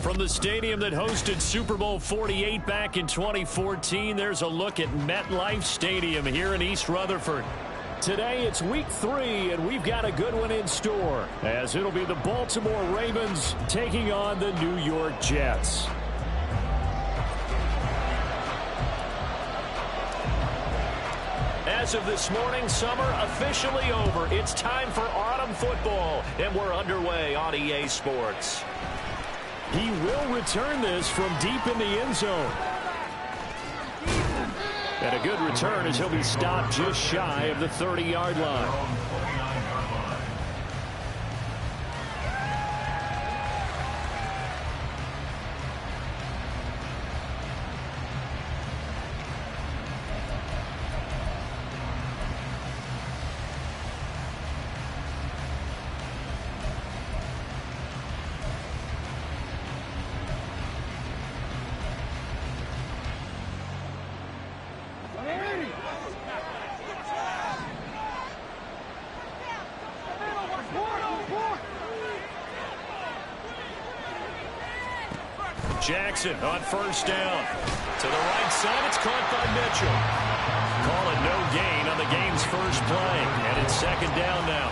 From the stadium that hosted Super Bowl 48 back in 2014, there's a look at MetLife Stadium here in East Rutherford. Today it's week 3, and we've got a good one in store, as it'll be the Baltimore Ravens taking on the New York Jets. As of this morning, summer officially over. It's time for autumn football, and we're underway on EA Sports. He will return this from deep in the end zone. And a good return as he'll be stopped just shy of the 30-yard line. Jackson on first down. To the right side, it's caught by Mitchell. Call it no gain on the game's first play, and it's second down now.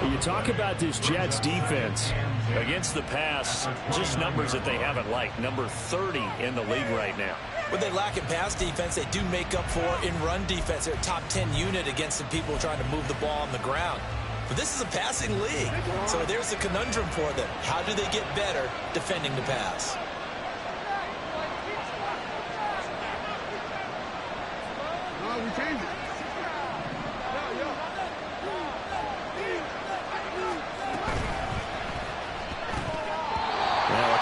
You talk about this Jets defense against the pass, just numbers that they haven't liked. Number 30 in the league right now. What they lack in pass defense, they do make up for in run defense. They're a top 10 unit against some people trying to move the ball on the ground. But this is a passing league, so there's a conundrum for them. How do they get better defending the pass?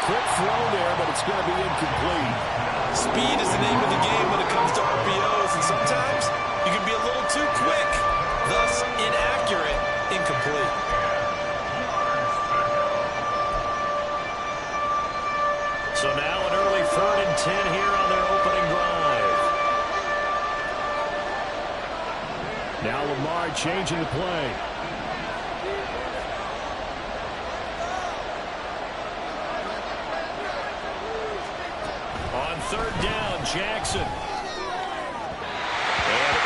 Quick throw there, but it's going to be incomplete. Speed is the name of the game when it comes to RPOs, and sometimes you can be a little too quick, thus inaccurate, incomplete. So now an early 3rd and 10 here on their opening drive. Now Lamar changing the play. Third down, Jackson. And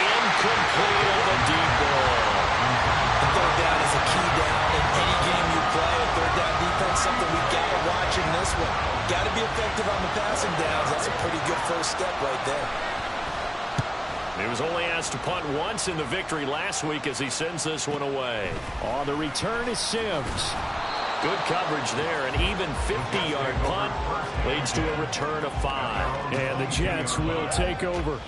incomplete on the deep ball. The third down is a key down in any game you play. A third down defense, something we've got to watch in this one. Got to be effective on the passing downs. That's a pretty good first step right there. He was only asked to punt once in the victory last week as he sends this one away. On the return is Sims. Good coverage there. An even 50-yard punt leads to a return of 5. And the Jets will take over.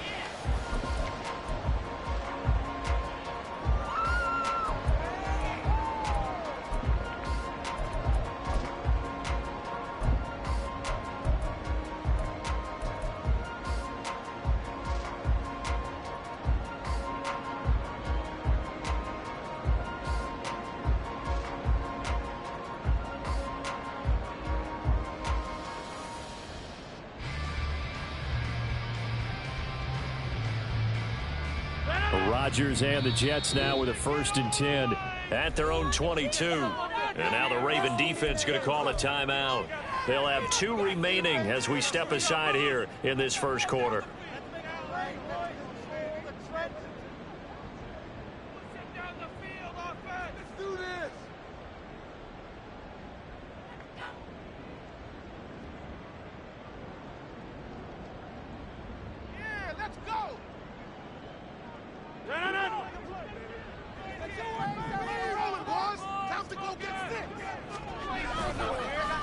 Rodgers and the Jets now with a 1st and 10 at their own 22. And now the Raven defense going to call a timeout. They'll have 2 remaining as we step aside here in this first quarter.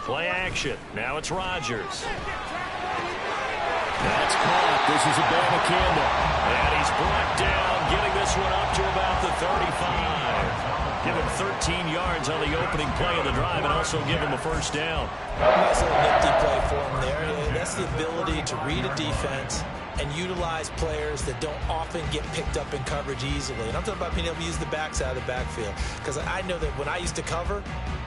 Play action. Now it's Rodgers. That's caught. This is a Bama-Campbell. And he's brought down, getting this one up to about the 35. Give him 13 yards on the opening play of the drive and also give him a first down. Nice little nifty play for him there. That's the ability to read a defense and utilize players that don't often get picked up in coverage easily. And I'm talking about being able to use the backs out of the backfield. Because I know that when I used to cover,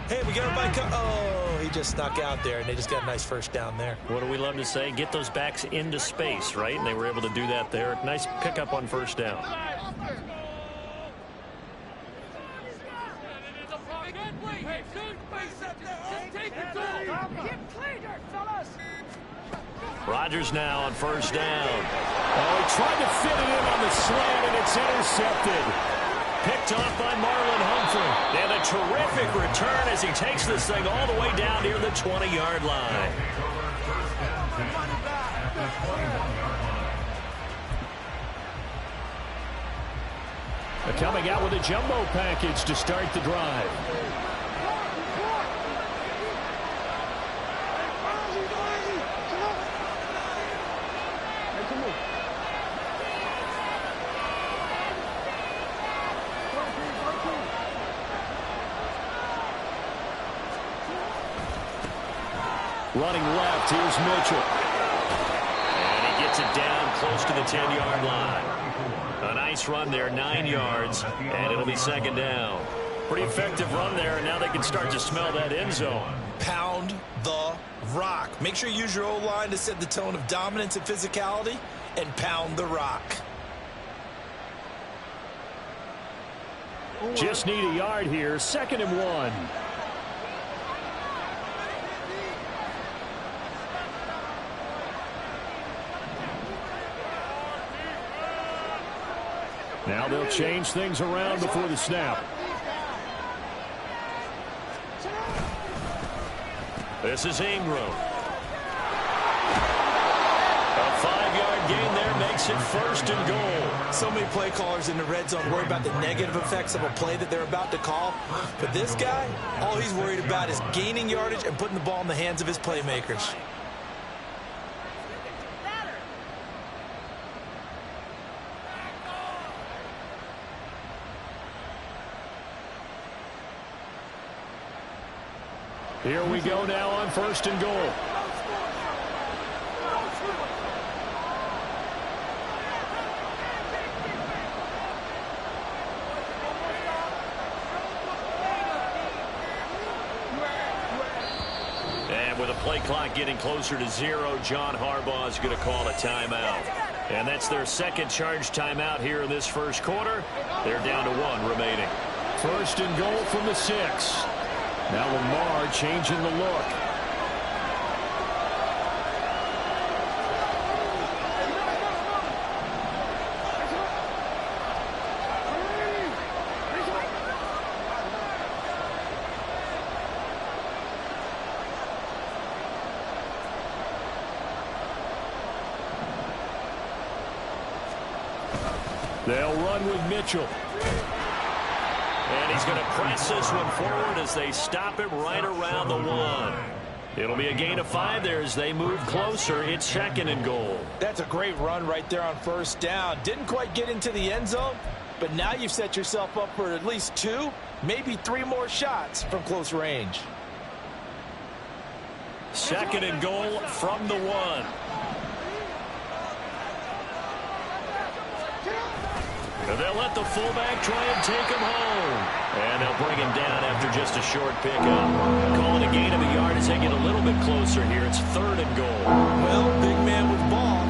hey, we got everybody oh, he just snuck out there, and they just got a nice first down there. What do we love to say? Get those backs into space, right? And they were able to do that there. Nice pickup on first down. Rodgers now on first down. Oh, he tried to fit it in on the slant, and it's intercepted. Picked off by Marlon Humphrey. And a terrific return as he takes this thing all the way down near the 20-yard line. They're coming out with a jumbo package to start the drive. Running left, here's Mitchell. And he gets it down close to the 10-yard line. A nice run there, 9 yards, and it'll be second down. Pretty effective run there, and now they can start to smell that end zone. Pound the rock. Make sure you use your O-line to set the tone of dominance and physicality, and pound the rock. Just need a yard here, 2nd and 1. Now they'll change things around before the snap. This is Ingram. A 5-yard gain there makes it 1st and goal. So many play callers in the red zone worry about the negative effects of a play that they're about to call. But this guy, all he's worried about is gaining yardage and putting the ball in the hands of his playmakers. Here we go now on 1st and goal. And with a play clock getting closer to 0, John Harbaugh is going to call a timeout. And that's their 2nd charge timeout here in this 1st quarter. They're down to 1 remaining. 1st and goal from the 6. Now Lamar changing the look. They'll run with Mitchell. And he's going to press this one forward as they stop it right around the 1. It'll be a gain of 5 there as they move closer. It's 2nd and goal. That's a great run right there on 1st down. Didn't quite get into the end zone, but now you've set yourself up for at least 2, maybe 3 more shots from close range. 2nd and goal from the 1. They'll let the fullback try and take him home. And they'll bring him down after just a short pickup. Calling a gain of a yard as they get a little bit closer here. It's 3rd and goal. Well, big man with ball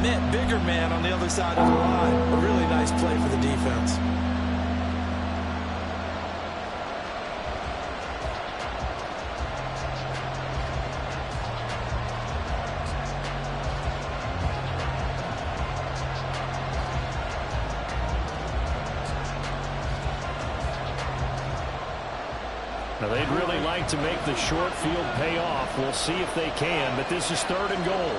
met bigger man on the other side of the line. A really nice play for the defense. Now, they'd really like to make the short field pay off. We'll see if they can, but this is 3rd and goal.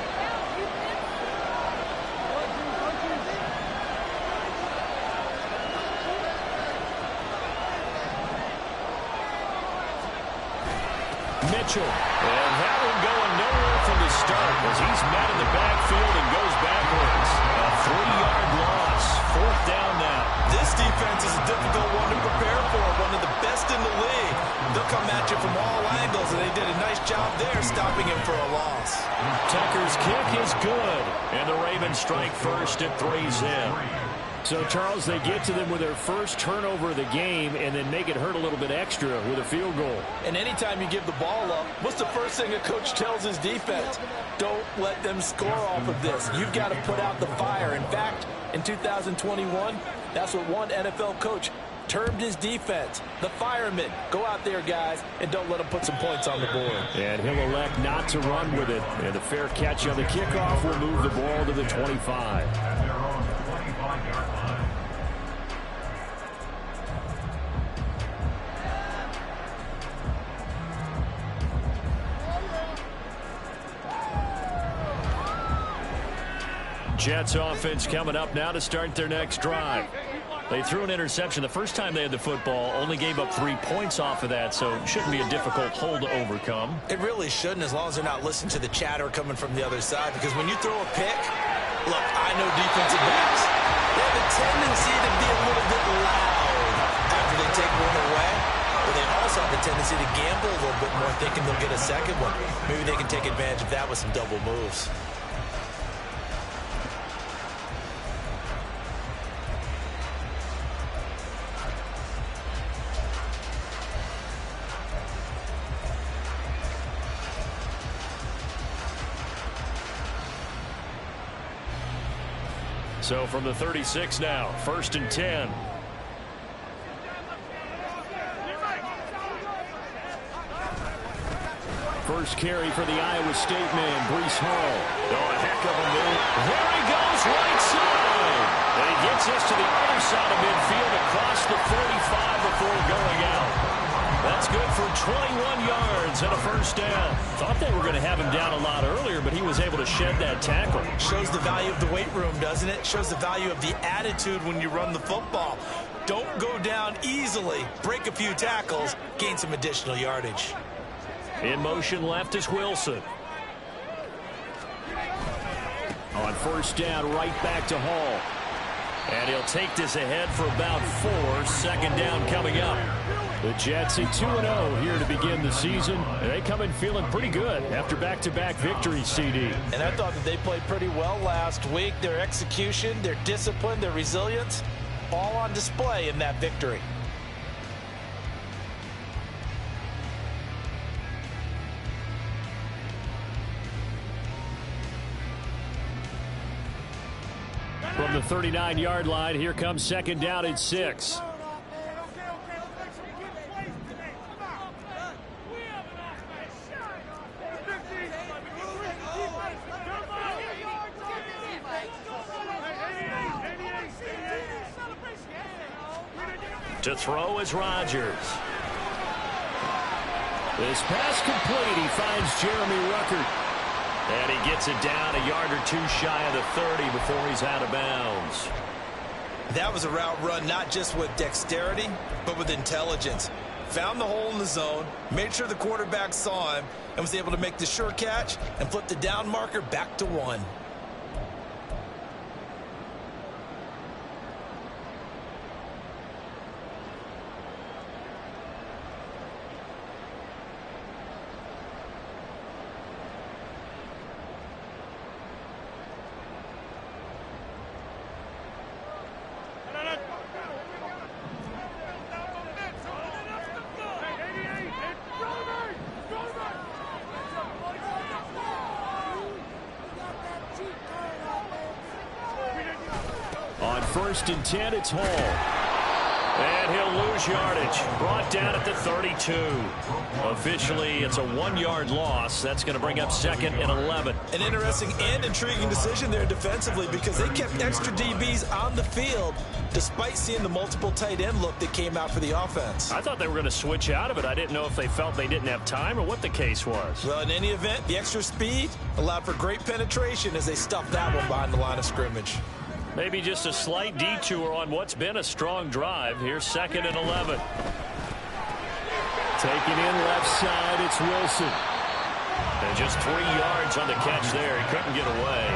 Mitchell. And that one going nowhere from the start as he's met in the backfield and goes backwards. A 3-yard loss. 4th down now. This defense is a difficult one to prepare for. One of the best in the league. They'll come at you from all angles, and they did a nice job there stopping him for a loss. Tucker's kick is good. And the Ravens strike first at 3-zip. So, Charles, they get to them with their first turnover of the game and then make it hurt a little bit extra with a field goal. And anytime you give the ball up, what's the first thing a coach tells his defense? Don't let them score off of this. You've got to put out the fire. In fact, in 2021, that's what one NFL coach termed his defense. The firemen. Go out there, guys, and don't let them put some points on the board. And he'll elect not to run with it. And the fair catch on the kickoff will move the ball to the 25. Jets offense coming up now to start their next drive. They threw an interception the first time they had the football, only gave up 3 points off of that, so it shouldn't be a difficult hole to overcome. It really shouldn't, as long as they're not listening to the chatter coming from the other side, because when you throw a pick, look, I know defensive backs. They have a tendency to be a little bit loud after they take one away, but they also have a tendency to gamble a little bit more, thinking they'll get a second one. Maybe they can take advantage of that with some double moves. So from the 36 now, 1st and 10. First carry for the Iowa State man, Breece Hall. Oh, a heck of a move. There he goes, right side. And he gets us to the other side of midfield across the 45 before going out. That's good for 21 yards and a 1st down. Thought they were going to have him down a lot earlier, but he was able to shed that tackle. Shows the value of the weight room, doesn't it? Shows the value of the attitude when you run the football. Don't go down easily. Break a few tackles. Gain some additional yardage. In motion left is Wilson. On 1st down, right back to Hall. And he'll take this ahead for about 4. 2nd down coming up. The Jets at 2-0 here to begin the season. They come in feeling pretty good after back-to-back victories, CD. And I thought that they played pretty well last week. Their execution, their discipline, their resilience, all on display in that victory. From the 39-yard line, here comes 2nd down and 6. To throw is Rodgers. This pass complete. He finds Jeremy Ruckert. And he gets it down a yard or 2 shy of the 30 before he's out of bounds. That was a route run not just with dexterity, but with intelligence. Found the hole in the zone, made sure the quarterback saw him, and was able to make the sure catch and flip the down marker back to 1. On 1st and 10, it's Hall. And he'll lose yardage. Brought down at the 32. Officially, it's a 1-yard loss. That's going to bring up 2nd and 11. An interesting and intriguing decision there defensively, because they kept extra DBs on the field despite seeing the multiple tight end look that came out for the offense. I thought they were going to switch out of it. I didn't know if they felt they didn't have time or what the case was. Well, in any event, the extra speed allowed for great penetration as they stuffed that one behind the line of scrimmage. Maybe just a slight detour on what's been a strong drive. Here's 2nd and 11. Taking in left side, it's Wilson. And just 3 yards on the catch there. He couldn't get away.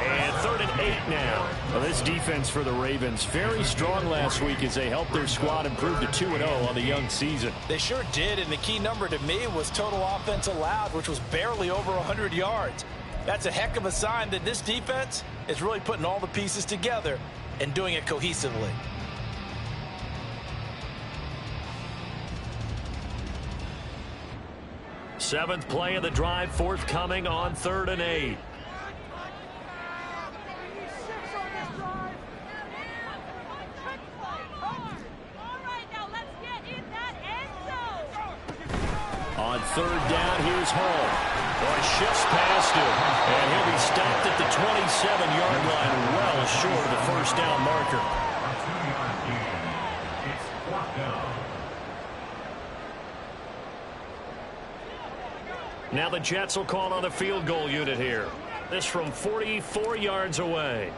And 3rd and 8 now. Well, this defense for the Ravens, very strong last week as they helped their squad improve to 2-0 on the young season. They sure did, and the key number to me was total offense allowed, which was barely over 100 yards. That's a heck of a sign that this defense is really putting all the pieces together and doing it cohesively. Seventh play of the drive forthcoming on 3rd and 8. On 3rd down, here's Hall. Boy, shifts past him, and he'll be stopped at the 27-yard line, well short of the first down marker. Now the Jets will call on the field goal unit here. This from 44 yards away.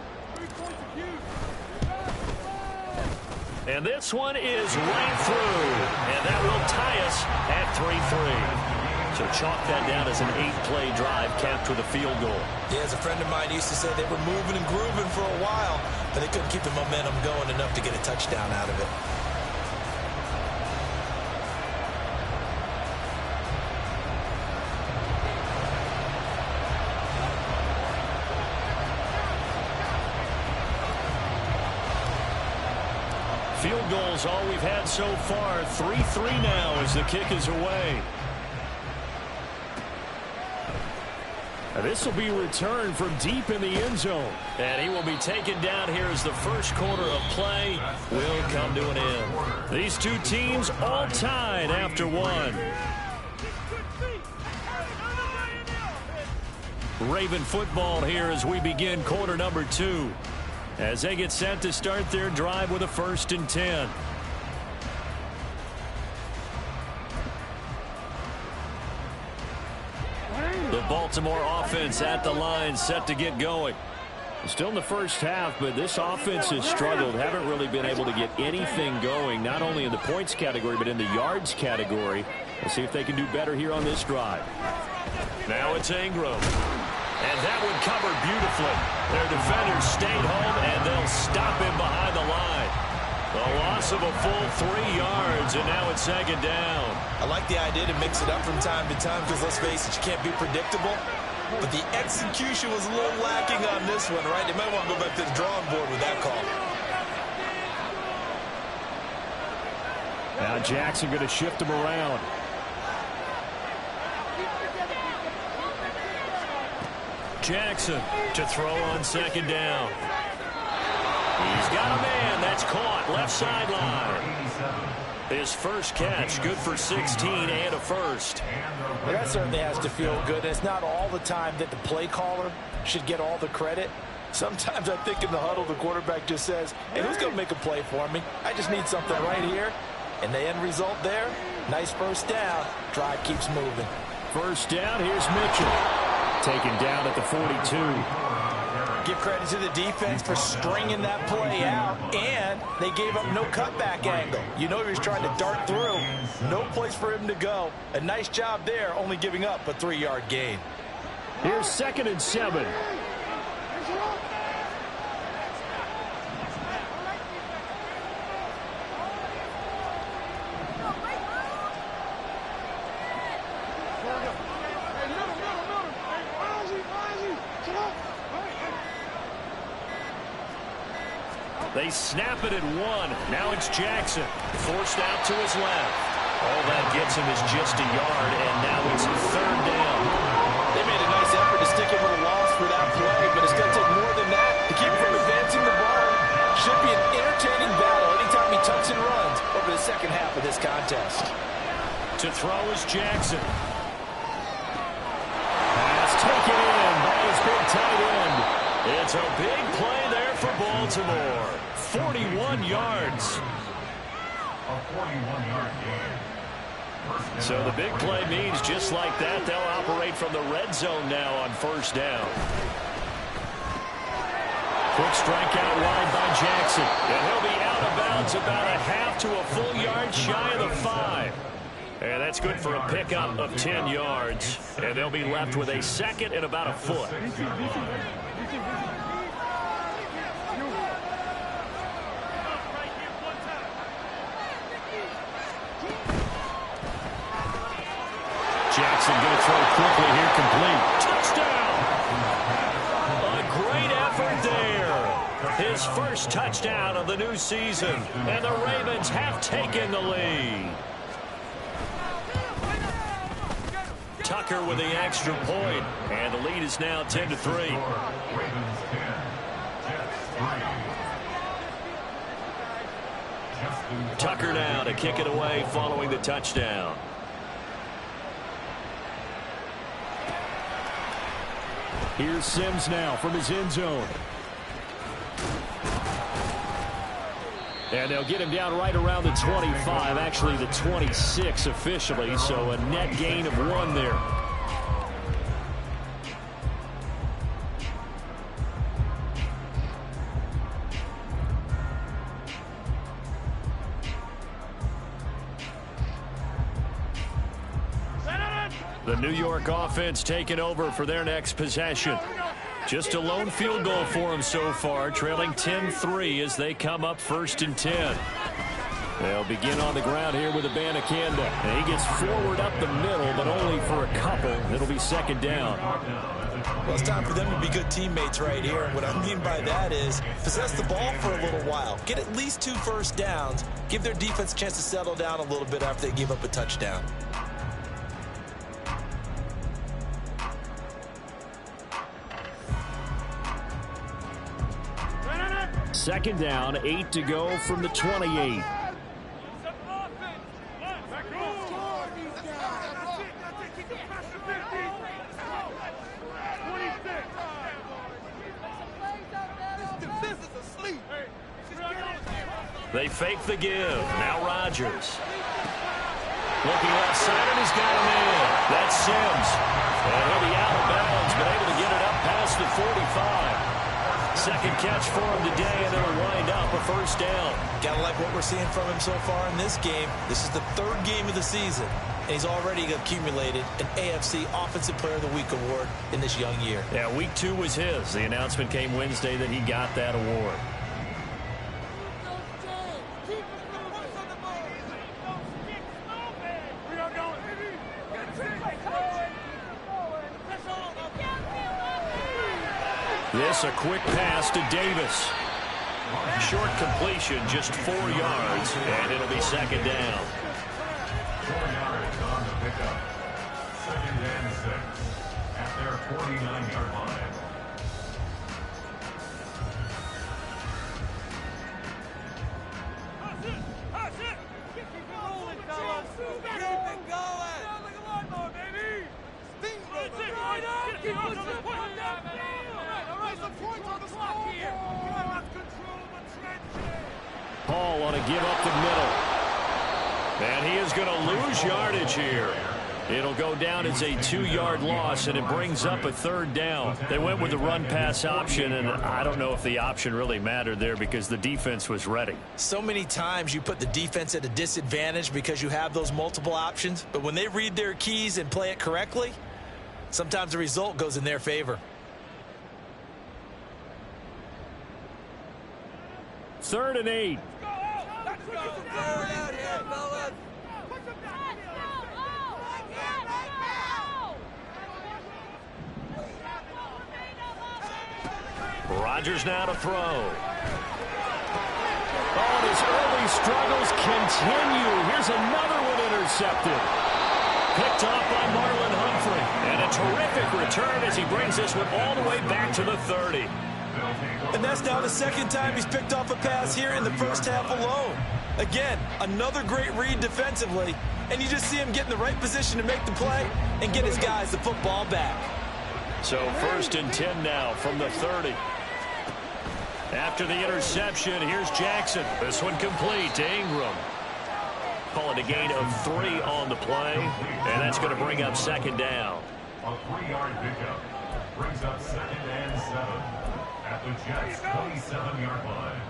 And this one is right through. And that will tie us at 3-3. So chalk that down as an 8-play drive capped with a field goal. Yeah, as a friend of mine used to say, they were moving and grooving for a while, but they couldn't keep the momentum going enough to get a touchdown out of it. Field goals all we've had so far. 3-3 now as the kick is away. And this will be returned from deep in the end zone. And he will be taken down here as the first quarter of play will come to an end. These two teams all tied after one. Raven football here as we begin quarter number 2. As they get set to start their drive with a 1st and 10. The Baltimore offense at the line, set to get going. Still in the first half, but this offense has struggled. Haven't really been able to get anything going, not only in the points category, but in the yards category. We'll see if they can do better here on this drive. Now it's Ingram. And that one covered beautifully. Their defenders stayed home, and they'll stop him behind the line. The loss of a full 3 yards, and now it's 2nd down. I like the idea to mix it up from time to time because, let's face it, you can't be predictable. But the execution was a little lacking on this one, right? They might want to go back to the drawing board with that call. Now Jackson going to shift him around. Jackson to throw on 2nd down. He's got a man. That's caught. Left sideline. His first catch, good for 16 and a first. Well, that certainly has to feel good. It's not all the time that the play caller should get all the credit. Sometimes I think in the huddle, the quarterback just says, hey, who's going to make a play for me? I just need something right here. And the end result there, nice first down. Drive keeps moving. First down, here's Mitchell. Taken down at the 42. Give credit to the defense for stringing that play out, and they gave up no cutback angle. You know he was trying to dart through. No place for him to go. A nice job there, only giving up a 3-yard gain. Here's 2nd and 7. They snap it at 1. Now it's Jackson. Forced out to his left. All that gets him is just a yard, and now it's 3rd down. They made a nice effort to stick him with a loss for that play, but it's going to take more than that to keep him from advancing the ball. Should be an entertaining battle anytime he tucks and runs over the second half of this contest. To throw is Jackson. Pass taken in by his big tight end. It's a big play there for Baltimore. 41 yards. A 41-yard gain. So the big play means just like that, they'll operate from the red zone now on 1st down. Quick strikeout wide by Jackson. And he'll be out of bounds about a half to a full yard shy of the 5. And that's good for a pickup of 10 yards. And they'll be left with a second and about a foot. Jackson going to throw quickly here, complete. Touchdown! A great effort there. His first touchdown of the new season. And the Ravens have taken the lead. Tucker with the extra point. And the lead is now 10-3. Tucker now to kick it away following the touchdown. Here's Sims now from his end zone. And they'll get him down right around the 25, actually the 26 officially, so a net gain of 1 there. The New York offense taking over for their next possession. Just a lone field goal for them so far, trailing 10-3 as they come up 1st and 10. They'll begin on the ground here with Abanikanda. And he gets forward up the middle, but only for a couple. It'll be 2nd down. Well, it's time for them to be good teammates right here. And what I mean by that is possess the ball for a little while. Get at least 2 first downs. Give their defense a chance to settle down a little bit after they give up a touchdown. Second down, 8 to go from the 28. They fake the give. Now Rodgers. Looking left side, and he's got him in. That's Sims. And he'll be out of bounds, but able to get it up past the 45. Second catch for him today, and it'll wind up a 1st down. Gotta like what we're seeing from him so far in this game. This is the 3rd game of the season, and he's already accumulated an AFC Offensive Player of the Week award in this young year. Yeah, week 2 was his. The announcement came Wednesday that he got that award. This a quick pass to Davis. Short completion, just 4 yards, and it'll be 2nd down. 4 yards on the pickup. 2nd and 6 at their 49-yard line. Keep it going, fellas. Keep it going. Like a lawnmower, baby. Steamroller. Keep pushing the point down. Paul on a give up the middle. And he is going to lose yardage here. It'll go down as a 2-yard loss, and it brings up a 3rd down. They went with the run-pass option, and I don't know if the option really mattered there because the defense was ready. So many times you put the defense at a disadvantage because you have those multiple options, but when they read their keys and play it correctly, sometimes the result goes in their favor. 3rd and 8. Rodgers now to throw. Oh, his early struggles continue. Here's another one intercepted. Picked off by Marlon Humphrey. And a terrific return as he brings this one all the way back to the 30. And that's now the 2nd time he's picked off a pass here in the first half alone. Again, another great read defensively, and you just see him get in the right position to make the play and get his guys the football back. So 1st and 10 now from the 30. After the interception, here's Jackson. This one complete to Ingram. Call it a gain of 3 on the play, and that's going to bring up 2nd down. A 3-yard pickup brings up 2nd and 7 at the Jets' 27-yard line.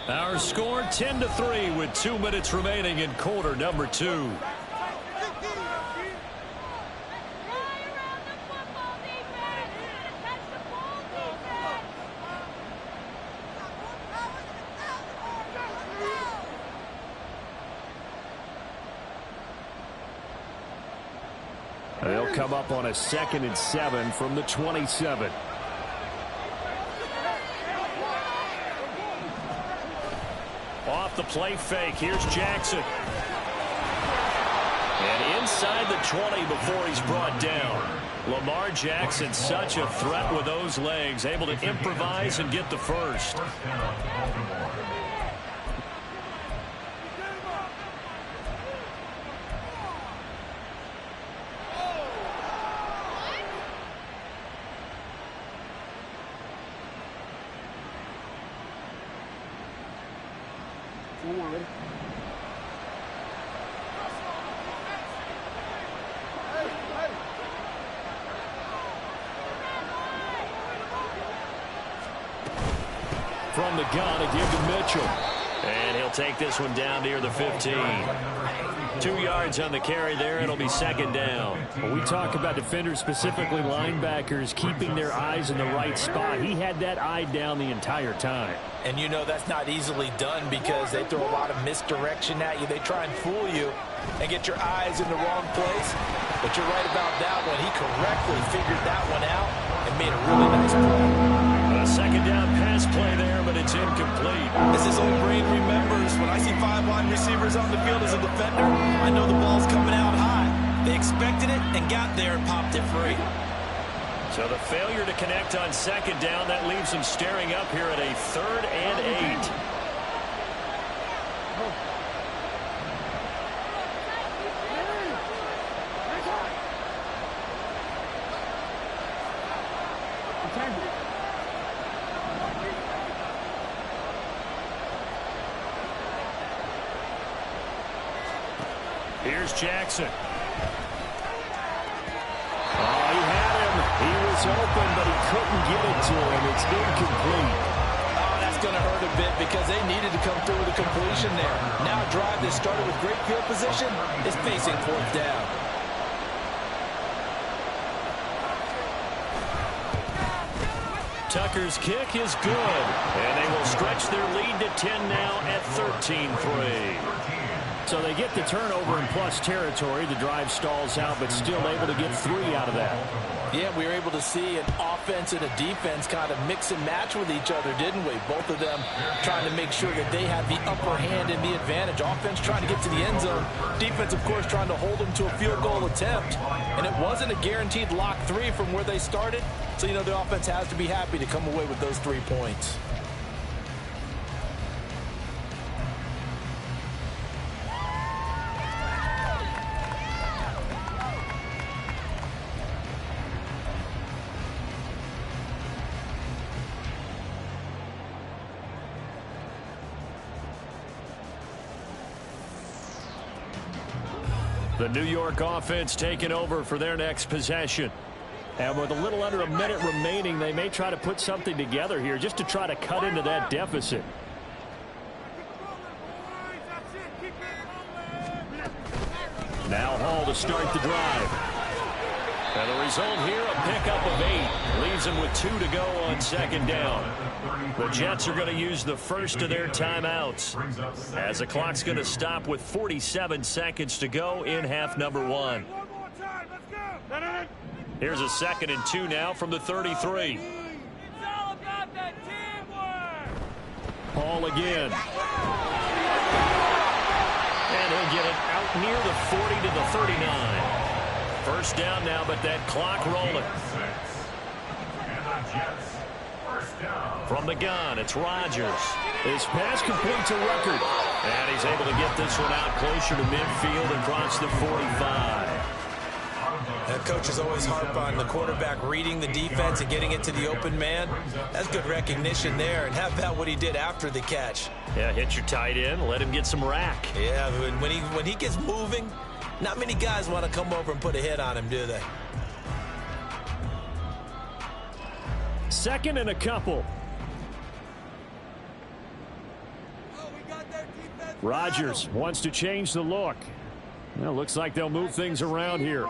Our score 10-3 with 2 minutes remaining in quarter number 2. They'll come up on a 2nd and 7 from the 27. Off the play fake. Here's Jackson. And inside the 20 before he's brought down. Lamar Jackson, such a threat with those legs, able to improvise and get the first. From the gun, a give to Mitchell. And he'll take this one down near the 15. 2 yards on the carry there. It'll be 2nd down. When we talk about defenders, specifically linebackers, keeping their eyes in the right spot, he had that eye down the entire time. And you know that's not easily done because they throw a lot of misdirection at you. They try and fool you and get your eyes in the wrong place. But you're right about that one. He correctly figured that one out and made a really nice play. A 2nd down pass play there, but it's incomplete. As his old brain remembers, when I see 5 wide receivers on the field as a defender, I know the ball's coming out high. They expected it and got there and popped it free. So the failure to connect on 2nd down, that leaves them staring up here at a 3rd and 8. Here's Jackson. Oh, he had him. He was open, but he couldn't get it to him. It's incomplete. Oh, that's going to hurt a bit because they needed to come through with a completion there. Now a drive that started with great field position is facing 4th down. Tucker's kick is good. And they will stretch their lead to 10 now at 13-3. So they get the turnover in plus territory. The drive stalls out, but still able to get 3 out of that. Yeah, we were able to see an offense and a defense kind of mix and match with each other, didn't we? Both of them trying to make sure that they had the upper hand and the advantage. Offense trying to get to the end zone. Defense, of course, trying to hold them to a field goal attempt. And it wasn't a guaranteed lock 3 from where they started. So, you know, the offense has to be happy to come away with those 3 points. The New York offense taking over for their next possession. And with a little under a minute remaining, they may try to put something together here just to try to cut into that deficit. Now Hall to start the drive. And the result here, a pickup of 8. Leaves them with 2 to go on 2nd down. The Jets are going to use the first of their timeouts, as the clock's going to stop with 47 seconds to go in half number 1. Here's a 2nd and 2 now from the 33. Hall again. And he'll get it out near the 40 to the 39. First down now, but that clock rolling. From the gun, it's Rodgers. His pass completes a record. And he's able to get this one out closer to midfield across the 45. And coaches always harp on the quarterback reading the defense and getting it to the open man. That's good recognition there. And how about what he did after the catch? Yeah, hit your tight end, let him get some rack. Yeah, when he gets moving, not many guys want to come over and put a hit on him, do they? 2nd and a couple. Rodgers wants to change the look. Well, looks like they'll move things around here.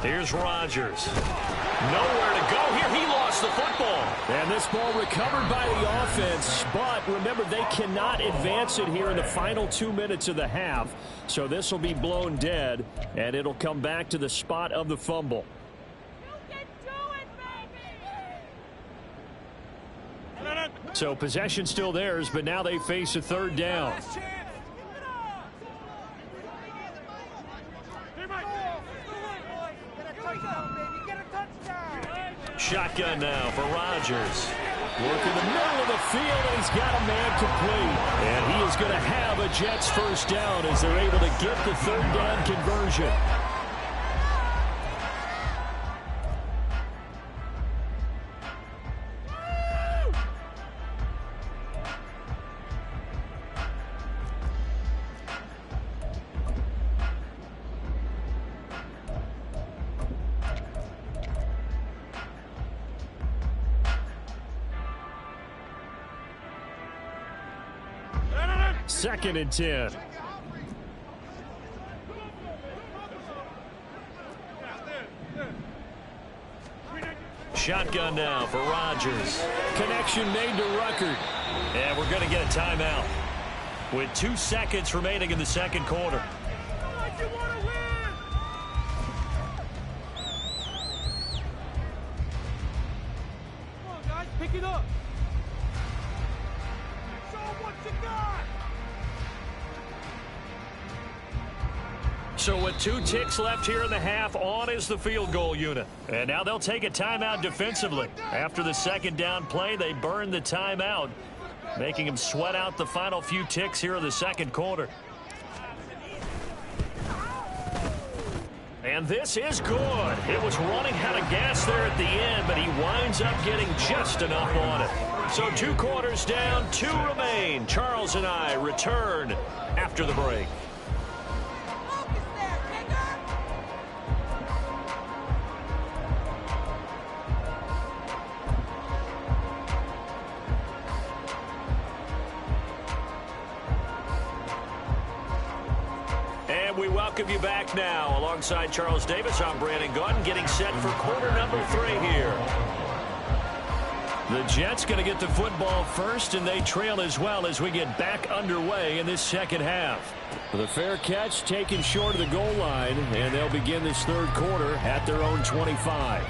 Here's Rodgers. Nowhere to go here. He lost the football. And this ball recovered by the offense. But remember, they cannot advance it here in the final 2 minutes of the half. So this will be blown dead, and it'll come back to the spot of the fumble. So possession still theirs, but now they face a third down. Shotgun now for Rodgers. Working the middle of the field, and he's got a man complete. And he is going to have a Jets first down as they're able to get the third down conversion. Second and 10. Shotgun now for Rodgers. Connection made to Ruckert. And we're going to get a timeout with 2 seconds remaining in the second quarter. Come on, guys, pick it up. Show 'em what you got. So with 2 ticks left here in the half, on is the field goal unit. And now they'll take a timeout defensively. After the second down play, they burn the timeout, making them sweat out the final few ticks here in the second quarter. And this is good. It was running out of gas there at the end, but he winds up getting just enough on it. So 2 quarters down, 2 remain. Charles and I return after the break. We welcome you back now. Alongside Charles Davis, I'm Brandon Gautin, getting set for quarter number 3 here. The Jets going to get the football first, and they trail as well as we get back underway in this second half. The fair catch taken short of the goal line, and they'll begin this third quarter at their own 25.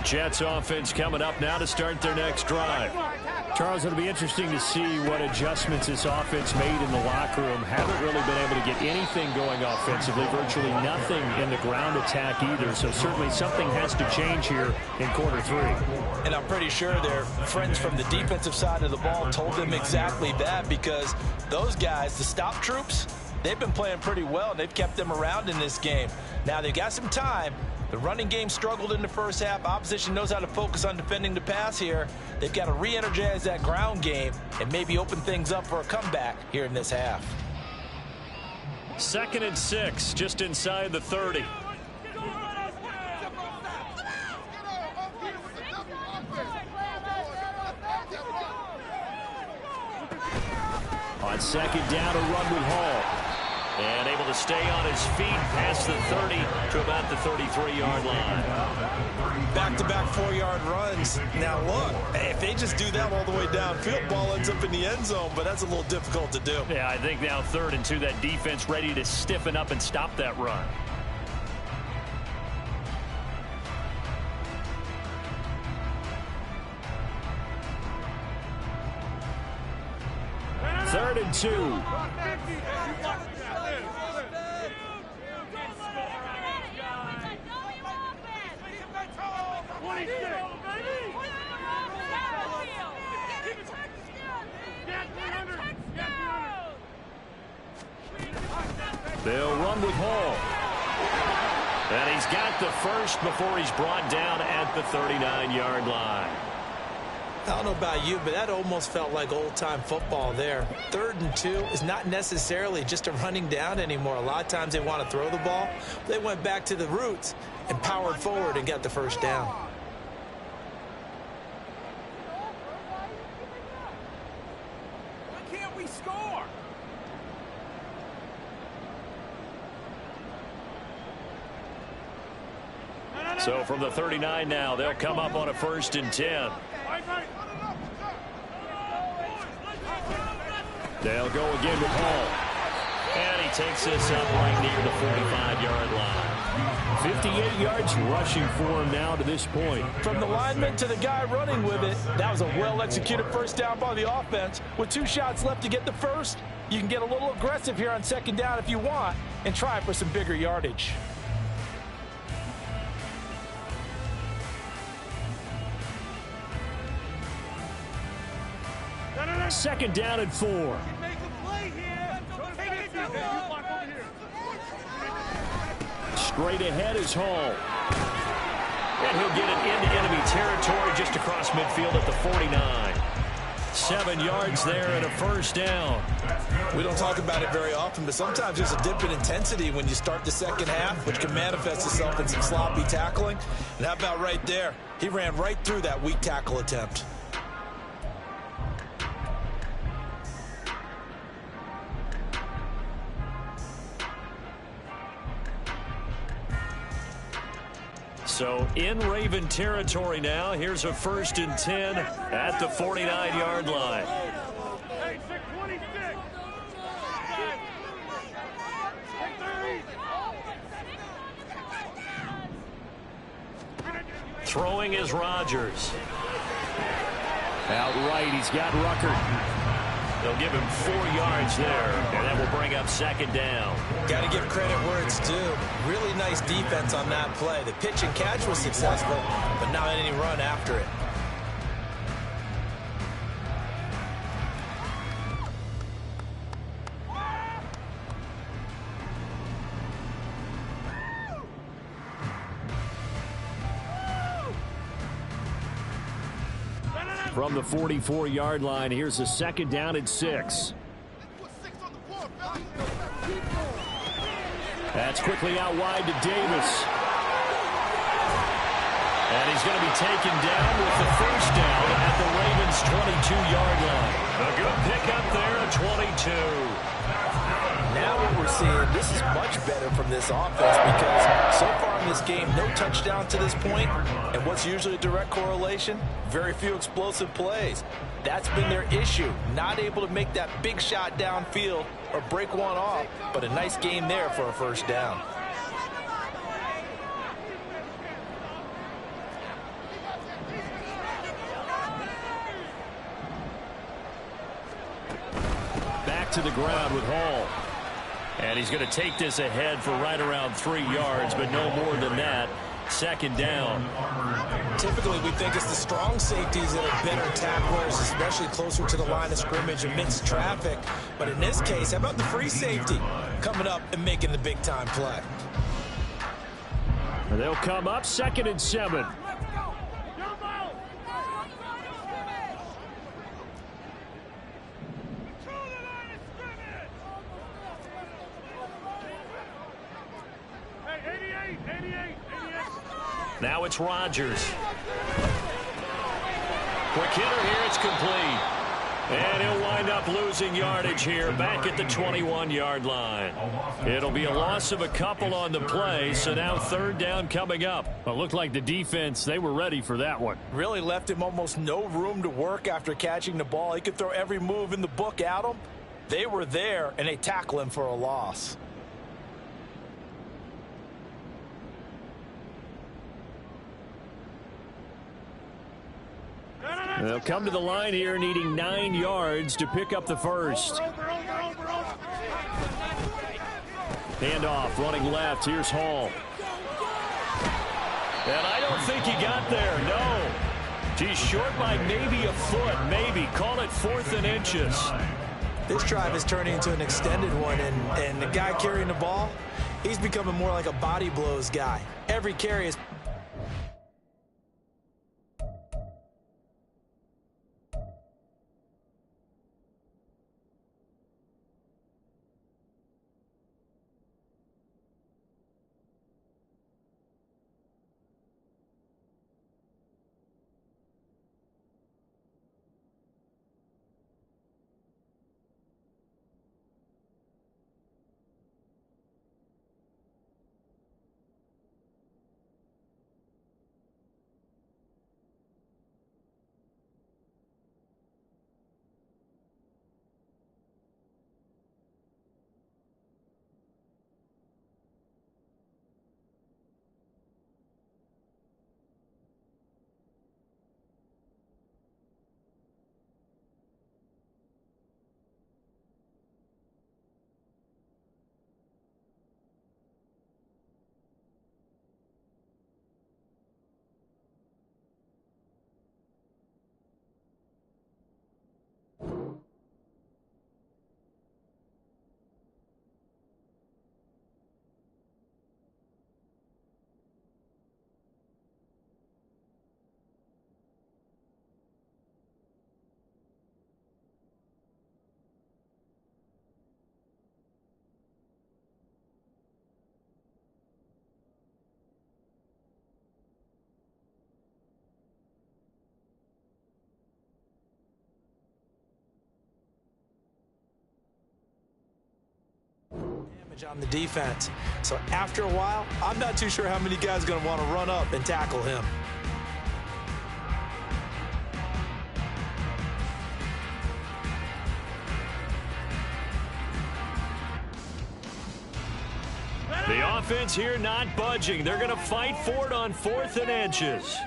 Jets offense coming up now to start their next drive. Charles, it'll be interesting to see what adjustments this offense made in the locker room. Haven't really been able to get anything going offensively, virtually nothing in the ground attack either. So certainly something has to change here in quarter 3. And I'm pretty sure their friends from the defensive side of the ball told them exactly that, because those guys, the stop troops, they've been playing pretty well. They've kept them around in this game. Now they've got some time. The running game struggled in the first half. Opposition knows how to focus on defending the pass here. They've got to re-energize that ground game and maybe open things up for a comeback here in this half. 2nd and 6, just inside the 30. On second down, a run with Hall. And able to stay on his feet past the 30 to about the 33-yard line. Back-to-back 4-yard runs. Now look, if they just do that all the way downfield, ball ends up in the end zone, but that's a little difficult to do. Yeah, I think now 3rd and 2, that defense ready to stiffen up and stop that run. Third and 2. They'll run with Hall. And he's got the first before he's brought down at the 39-yard line. I don't know about you, but that almost felt like old-time football there. 3rd and 2 is not necessarily just a running down anymore. A lot of times they want to throw the ball. They went back to the roots and powered forward and got the first down. Why can't we score? So from the 39 now, they'll come up on a 1st and 10. They'll go again with Hall. And he takes this up right near the 45-yard line. 58 yards rushing for him now to this point. From the lineman to the guy running with it, that was a well-executed first down by the offense. With 2 shots left to get the first, you can get a little aggressive here on 2nd down if you want and try for some bigger yardage. Second down and 4. Make a play here. Take it down. You block over here. Straight ahead is Hall. And he'll get it into enemy territory just across midfield at the 49. 7 yards there and a first down. We don't talk about it very often, but sometimes there's a dip in intensity when you start the second half, which can manifest itself in some sloppy tackling. And how about right there? He ran right through that weak tackle attempt. So in Raven territory now. Here's a 1st and 10 at the 49-yard line. Hey, 626. Throwing is Rodgers. Out right, he's got Rucker. They'll give him 4 yards there, and that will bring up 2nd down. Got to give credit where it's due. Really nice defense on that play. The pitch and catch was successful, but not any run after it. From the 44-yard line, here's a 2nd down and 6. That's quickly out wide to Davis. And he's going to be taken down with the first down at the Ravens' 22-yard line. A good pickup there at 22. Now what we're seeing, this is much better from this offense because so far in this game, no touchdown to this point, and what's usually a direct correlation? Very few explosive plays. That's been their issue, not able to make that big shot downfield or break one off, but a nice game there for a first down. Back to the ground with Hall. And he's going to take this ahead for right around 3 yards, but no more than that. 2nd down. Typically, we think it's the strong safeties that are better tacklers, especially closer to the line of scrimmage amidst traffic. But in this case, how about the free safety coming up and making the big-time play? They'll come up 2nd and 7. Now it's Rodgers. Quick hitter here, it's complete. And he'll wind up losing yardage here back at the 21-yard line. It'll be a loss of a couple on the play, so now 3rd down coming up. Well, it looked like the defense, they were ready for that one. Really left him almost no room to work after catching the ball. He could throw every move in the book at him. They were there, and they tackle him for a loss. They'll come to the line here needing 9 yards to pick up the first. Handoff running left. Here's Hall. And I don't think he got there. No. He's short by maybe a foot. Maybe. Call it 4th and inches. This drive is turning into an extended one, and the guy carrying the ball, he's becoming more like a body blows guy. Every carry is... on the defense. So after a while, I'm not too sure how many guys are going to want to run up and tackle him. The offense here not budging. They're going to fight for it on 4th and inches.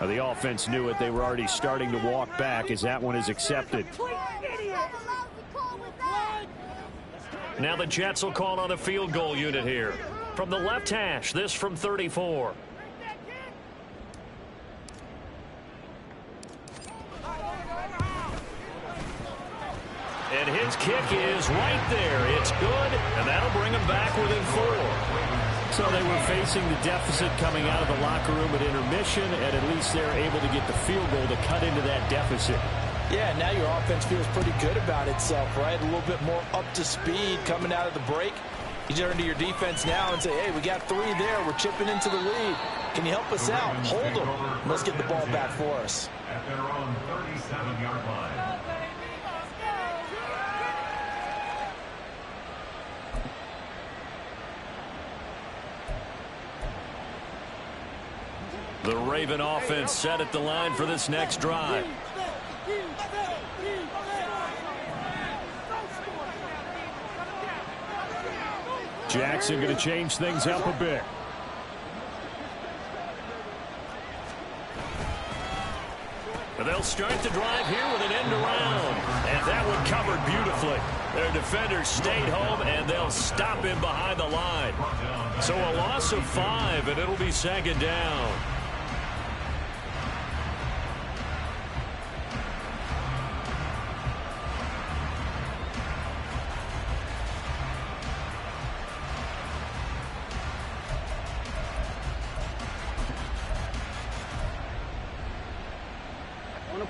The offense knew it. They were already starting to walk back as that one is accepted. Now the Jets will call on a field goal unit here. From the left hash, this from 34. And his kick is right there. It's good, and that'll bring him back within 4. So they were facing the deficit coming out of the locker room at intermission, and at least they're able to get the field goal to cut into that deficit. Yeah, now your offense feels pretty good about itself, right? A little bit more up to speed coming out of the break. You turn to your defense now and say, hey, we got 3 there. We're chipping into the lead. Can you help us out? Hold them. Let's get the ball back for us. At their own 37-yard line. The Raven offense set at the line for this next drive. Jackson going to change things up a bit. They'll start the drive here with an end around. And that one covered beautifully. Their defenders stayed home, and they'll stop him behind the line. So a loss of 5, and it'll be 2nd down.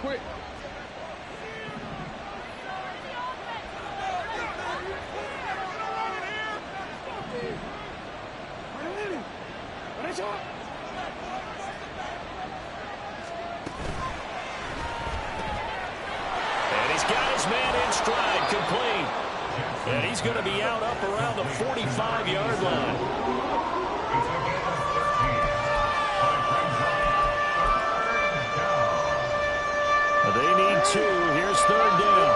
Quick. And he's got his man in stride, complete. And he's going to be out up around the 45-yard line. They need 2. Here's 3rd down.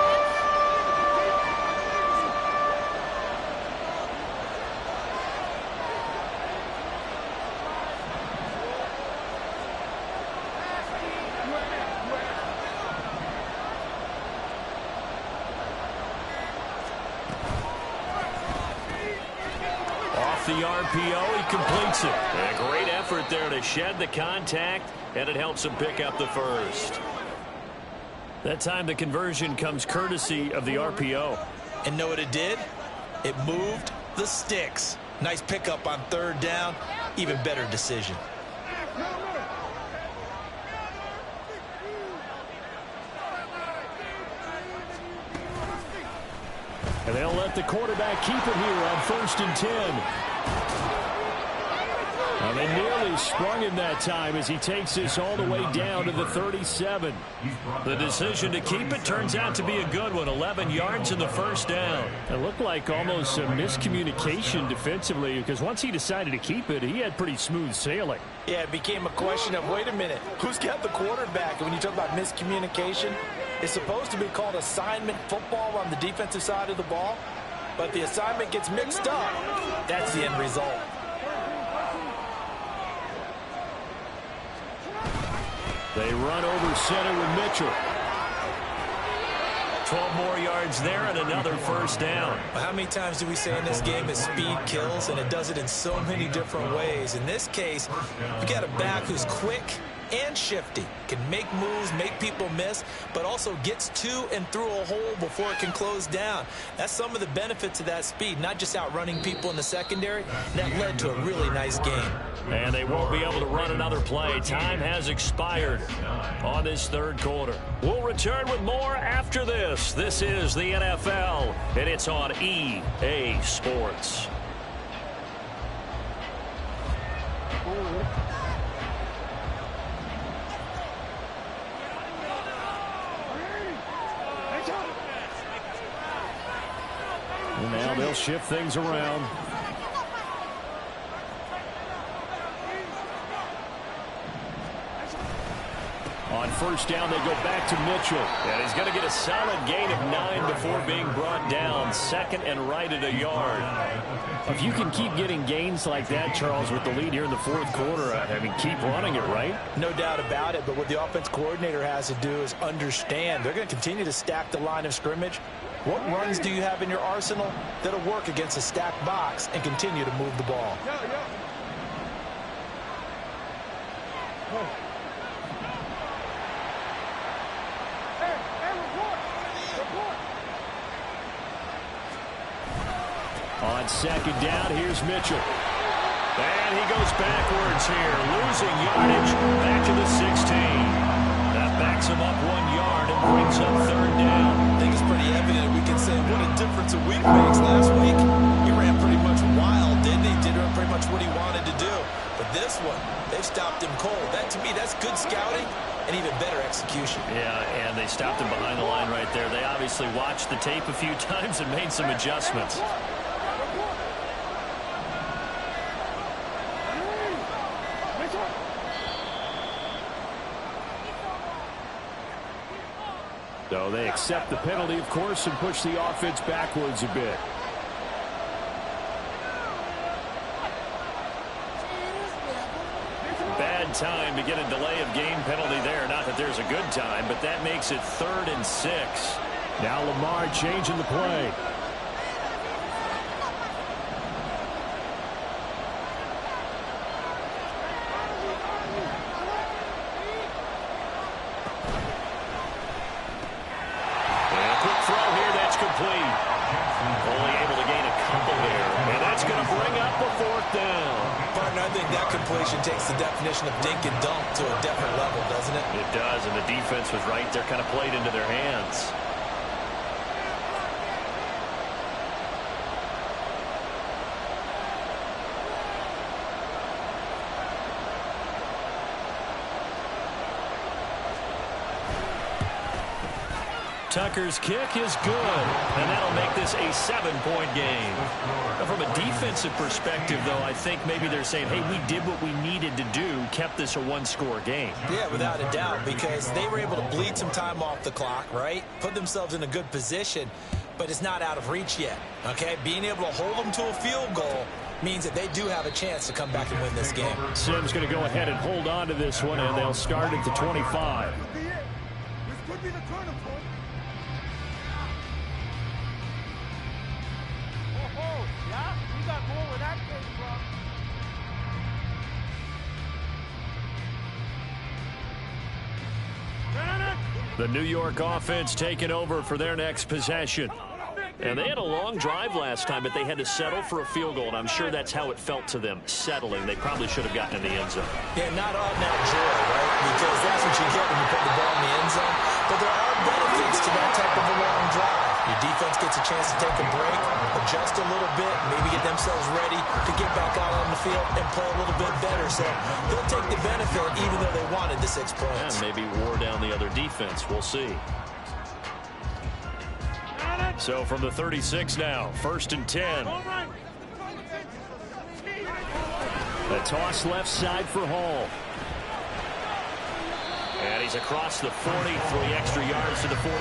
the RPO. He completes it. And a great effort there to shed the contact, and it helps him pick up the first. That time the conversion comes courtesy of the RPO. And know what it did? It moved the sticks. Nice pickup on third down. Even better decision. And they'll let the quarterback keep it here on 1st and 10. And they nearly sprung him that time as he takes this all the way down to the 37. The decision to keep it turns out to be a good one. 11 yards in the first down. It looked like almost a miscommunication defensively, because once he decided to keep it, he had pretty smooth sailing. Yeah, it became a question of, wait a minute, who's got the quarterback? And when you talk about miscommunication, it's supposed to be called assignment football on the defensive side of the ball. But the assignment gets mixed up. That's the end result. They run over center with Mitchell. 12 more yards there and another first down. How many times do we say in this game that speed kills, and it does it in so many different ways? In this case, you got a back who's quick and shifty, can make moves, make people miss, but also gets to and through a hole before it can close down. That's some of the benefits of that speed, not just outrunning people in the secondary. That led to a really nice game. And they won't be able to run another play. Time has expired on this third quarter. We'll return with more after this. This is the NFL, and it's on EA Sports. And now they'll shift things around. On first down, they go back to Mitchell. And he's going to get a solid gain of 9 before being brought down. Second and right at a yard. If you can keep getting gains like that, Charles, with the lead here in the fourth quarter, I mean, keep running it, right? No doubt about it, but what the offense coordinator has to do is understand. They're going to continue to stack the line of scrimmage. What runs do you have in your arsenal that'll work against a stacked box and continue to move the ball? On second down, here's Mitchell. And he goes backwards here, losing yardage back to the 16. That backs him up 1 yard and brings up third down. I think it's pretty evident we can say what a difference a week makes. Last week, he ran pretty much wild, didn't he? Did pretty much what he wanted to do. But this one, they've stopped him cold. That, to me, that's good scouting and even better execution. Yeah, and they stopped him behind the line right there. They obviously watched the tape a few times and made some adjustments. So they accept the penalty, of course, and push the offense backwards a bit. Bad time to get a delay of game penalty there. Not that there's a good time, but that makes it 3rd and 6. Now Lamar changing the play. Takes the definition of dink and dunk to a different level, doesn't it? It does, and the defense was right there, kind of played into their hands. Tucker's kick is good, and that'll make this a 7-point game. Now, from a defensive perspective, though, I think maybe they're saying, hey, we did what we needed to do, kept this a 1-score game. Yeah, without a doubt, because they were able to bleed some time off the clock, right? Put themselves in a good position, but it's not out of reach yet, okay? Being able to hold them to a field goal means that they do have a chance to come back and win this game. Simms going to go ahead and hold on to this one, and they'll start at the 25. This could be the turning point. Yeah, we got more where that came from. The New York offense taking over for their next possession. And they had a long drive last time, but they had to settle for a field goal, and I'm sure that's how it felt to them, settling. They probably should have gotten in the end zone. Yeah, not on that joy, right? Because that's what you get when you put the ball in the end zone. But there are benefits to that type of a long drive. Your defense gets a chance to take a break, adjust a little bit, maybe get themselves ready to get back out on the field and play a little bit better. So they'll take the benefit even though they wanted the 6 points. And maybe wore down the other defense. We'll see. So from the 36 now, 1st and 10. A toss left side for Hall. And he's across the 40, 3 extra yards to the 43.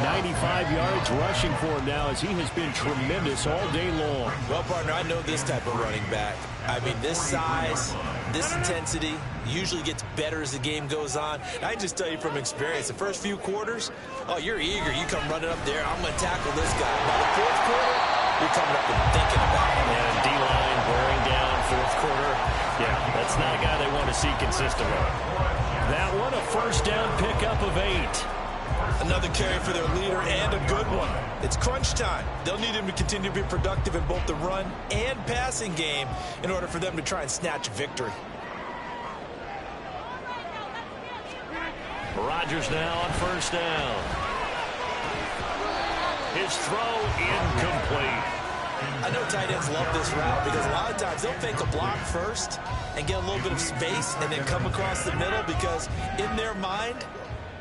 95 yards rushing for him now as he has been tremendous all day long. Well, partner, I know this type of running back. I mean, this size, this intensity usually gets better as the game goes on. I just tell you from experience, the first few quarters, oh, you're eager. You come running up there, I'm going to tackle this guy. By the 4th quarter, you're coming up and thinking about it. And D-line wearing down 4th quarter. Yeah, that's not a guy they want to see consistently. That one, a 1st down pickup of 8. Another carry for their leader and a good one. It's crunch time. They'll need him to continue to be productive in both the run and passing game in order for them to try and snatch victory. Rodgers now on 1st down. His throw incomplete. I know tight ends love this route because a lot of times they'll fake a block first and get a little bit of space and then come across the middle because in their mind,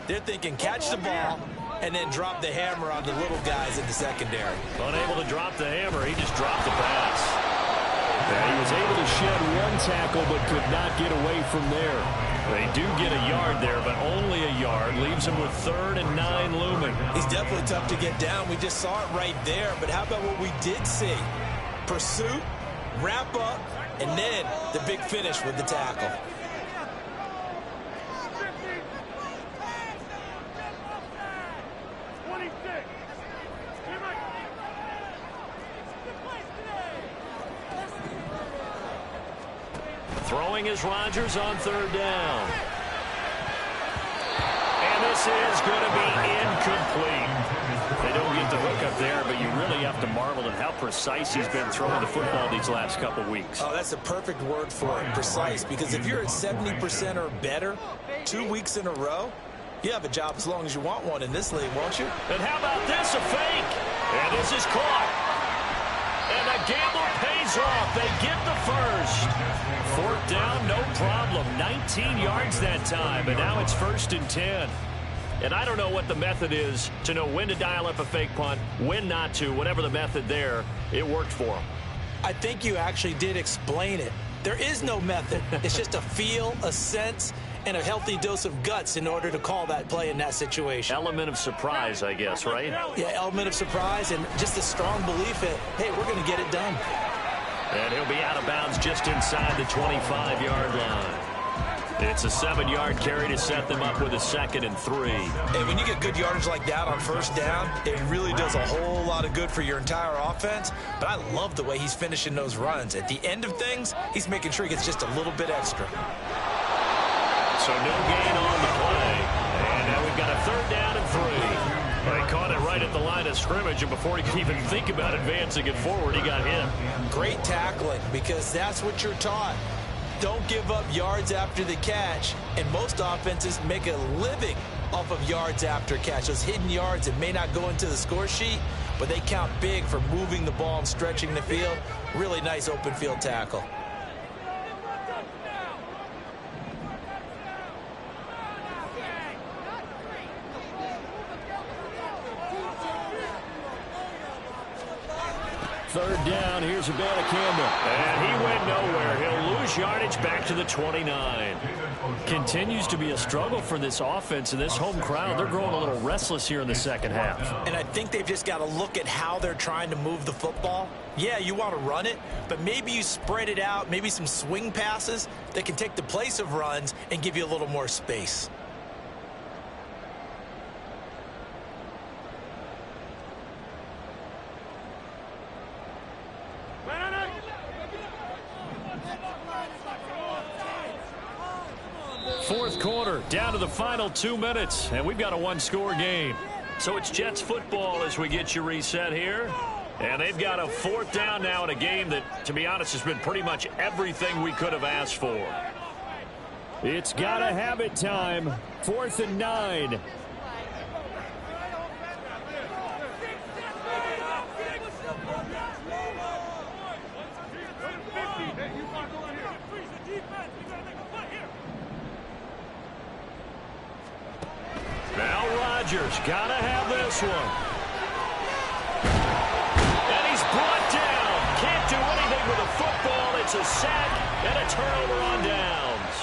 they're thinking catch the ball and then drop the hammer on the little guys in the secondary. Unable to drop the hammer, he just dropped the pass. And he was able to shed 1 tackle but could not get away from there. They do get a yard there, but only a yard. Leaves him with 3rd and 9 looming. He's definitely tough to get down. We just saw it right there. But how about what we did see? Pursuit, wrap up, and then the big finish with the tackle. Throwing is Rodgers on 3rd down. And this is going to be incomplete. They don't get the hook up there, but you really have to marvel at how precise he's been throwing the football these last couple weeks. Oh, that's a perfect word for it, precise, because if you're at 70% or better 2 weeks in a row, you have a job as long as you want one in this league, won't you? And how about this, a fake? And this is caught. And the gamble pays off. They get the 1st. 4th down, no problem. 19 yards that time, but now it's 1st and 10. And I don't know what the method is to know when to dial up a fake punt, when not to, whatever the method there, it worked for them. I think you actually did explain it. There is no method. It's just a feel, a sense, and a healthy dose of guts in order to call that play in that situation. Element of surprise, I guess, right? Yeah, element of surprise and just a strong belief that, hey, we're going to get it done. And he'll be out of bounds just inside the 25-yard line. It's a 7-yard carry to set them up with a 2nd and 3. And when you get good yardage like that on 1st down, it really does a whole lot of good for your entire offense. But I love the way he's finishing those runs. At the end of things, he's making sure he gets just a little bit extra. So no gain on the play. And now we've got a 3rd down and 3. They caught it right at the line of scrimmage, and before he could even think about advancing it forward, he got hit. Great tackling, because that's what you're taught. Don't give up yards after the catch, and most offenses make a living off of yards after catch. Those hidden yards that may not go into the score sheet, but they count big for moving the ball and stretching the field. Really nice open field tackle. Third down, here's a ball to Campbell. And he went nowhere. He'll lose yardage back to the 29. Continues to be a struggle for this offense and this home crowd. They're growing a little restless here in the second half. And I think they've just got to look at how they're trying to move the football. Yeah, you want to run it, but maybe you spread it out, maybe some swing passes that can take the place of runs and give you a little more space. Fourth quarter, down to the final 2 minutes, and we've got a one-score game. So it's Jets football as we get you reset here. And they've got a fourth down now in a game that, to be honest, has been pretty much everything we could have asked for. It's gotta have it time. 4th and 9. Now Rodgers gotta have this one. And he's brought down. Can't do anything with a football. It's a sack and a turnover on downs.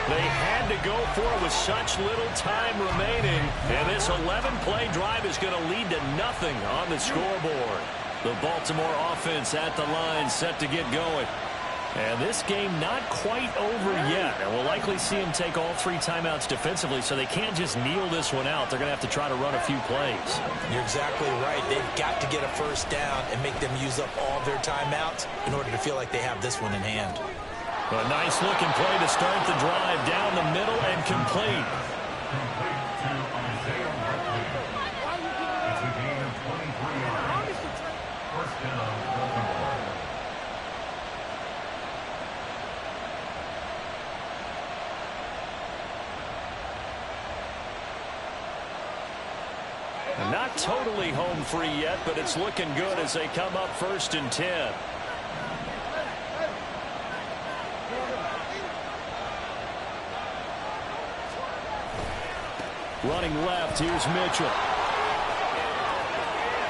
They had to go for it with such little time remaining. And this 11-play drive is going to lead to nothing on the scoreboard. The Baltimore offense at the line set to get going. And this game not quite over yet. And we'll likely see them take all 3 timeouts defensively, so they can't just kneel this one out. They're going to have to try to run a few plays. You're exactly right. They've got to get a first down and make them use up all their timeouts in order to feel like they have this one in hand. A nice-looking play to start the drive down the middle and complete. It's a gain of 23 yards. First down, Baltimore. Not totally home free yet, but it's looking good as they come up 1st and 10. Running left, here's Mitchell.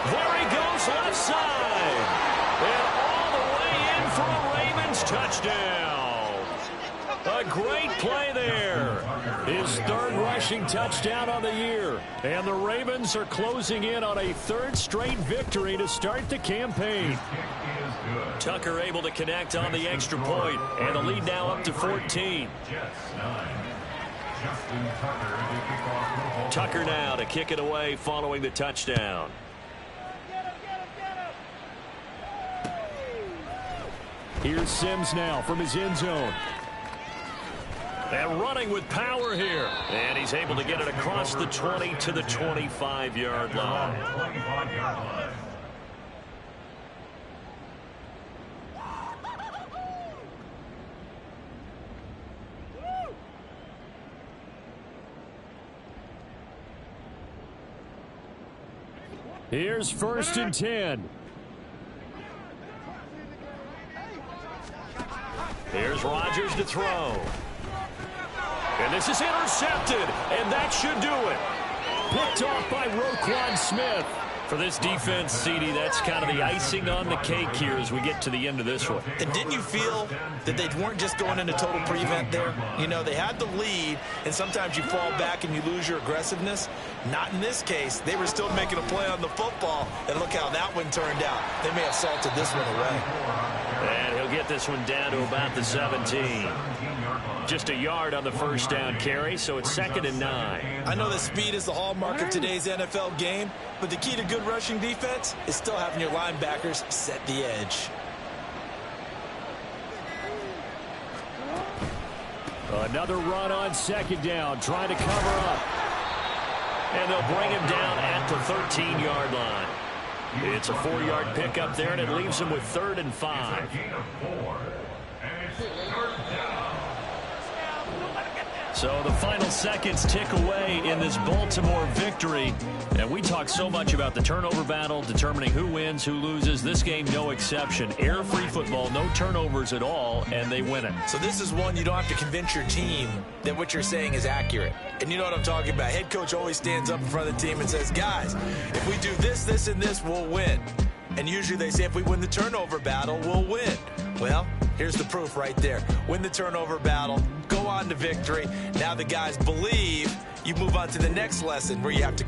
There he goes left side. And all the way in for a Ravens touchdown. A great play there. His 3rd rushing touchdown on the year. And the Ravens are closing in on a 3rd straight victory to start the campaign. Tucker able to connect on the extra point, and the lead now up to 14. Tucker now to kick it away following the touchdown. Here's Sims now from his end zone. And running with power here. And he's able to get it across the 20 to the 25-yard line. Here's 1st and 10. Here's Rodgers to throw. And this is intercepted, and that should do it. Picked off by Roquan Smith. For this defense, CD, that's kind of the icing on the cake here as we get to the end of this one. And didn't you feel that they weren't just going into total prevent there? You know, they had the lead, and sometimes you fall back and you lose your aggressiveness. Not in this case. They were still making a play on the football, and look how that one turned out. They may have salted this one away. And he'll get this one down to about the 17. Just a yard on the first down carry, so it's 2nd and 9. I know that speed is the hallmark of today's NFL game, but the key to good rushing defense is still having your linebackers set the edge. Another run on 2nd down, trying to cover up. And they'll bring him down at the 13-yard line. It's a 4-yard pickup there, and it leaves him with 3rd and 5. So the final seconds tick away in this Baltimore victory. And we talk so much about the turnover battle, determining who wins, who loses. This game, no exception. Error-free football, no turnovers at all, and they win it. So this is one you don't have to convince your team that what you're saying is accurate. And you know what I'm talking about. Head coach always stands up in front of the team and says, guys, if we do this, this, and this, we'll win. And usually they say if we win the turnover battle, we'll win. Well, here's the proof right there. Win the turnover battle, go on to victory. Now the guys believe. You move on to the next lesson where you have to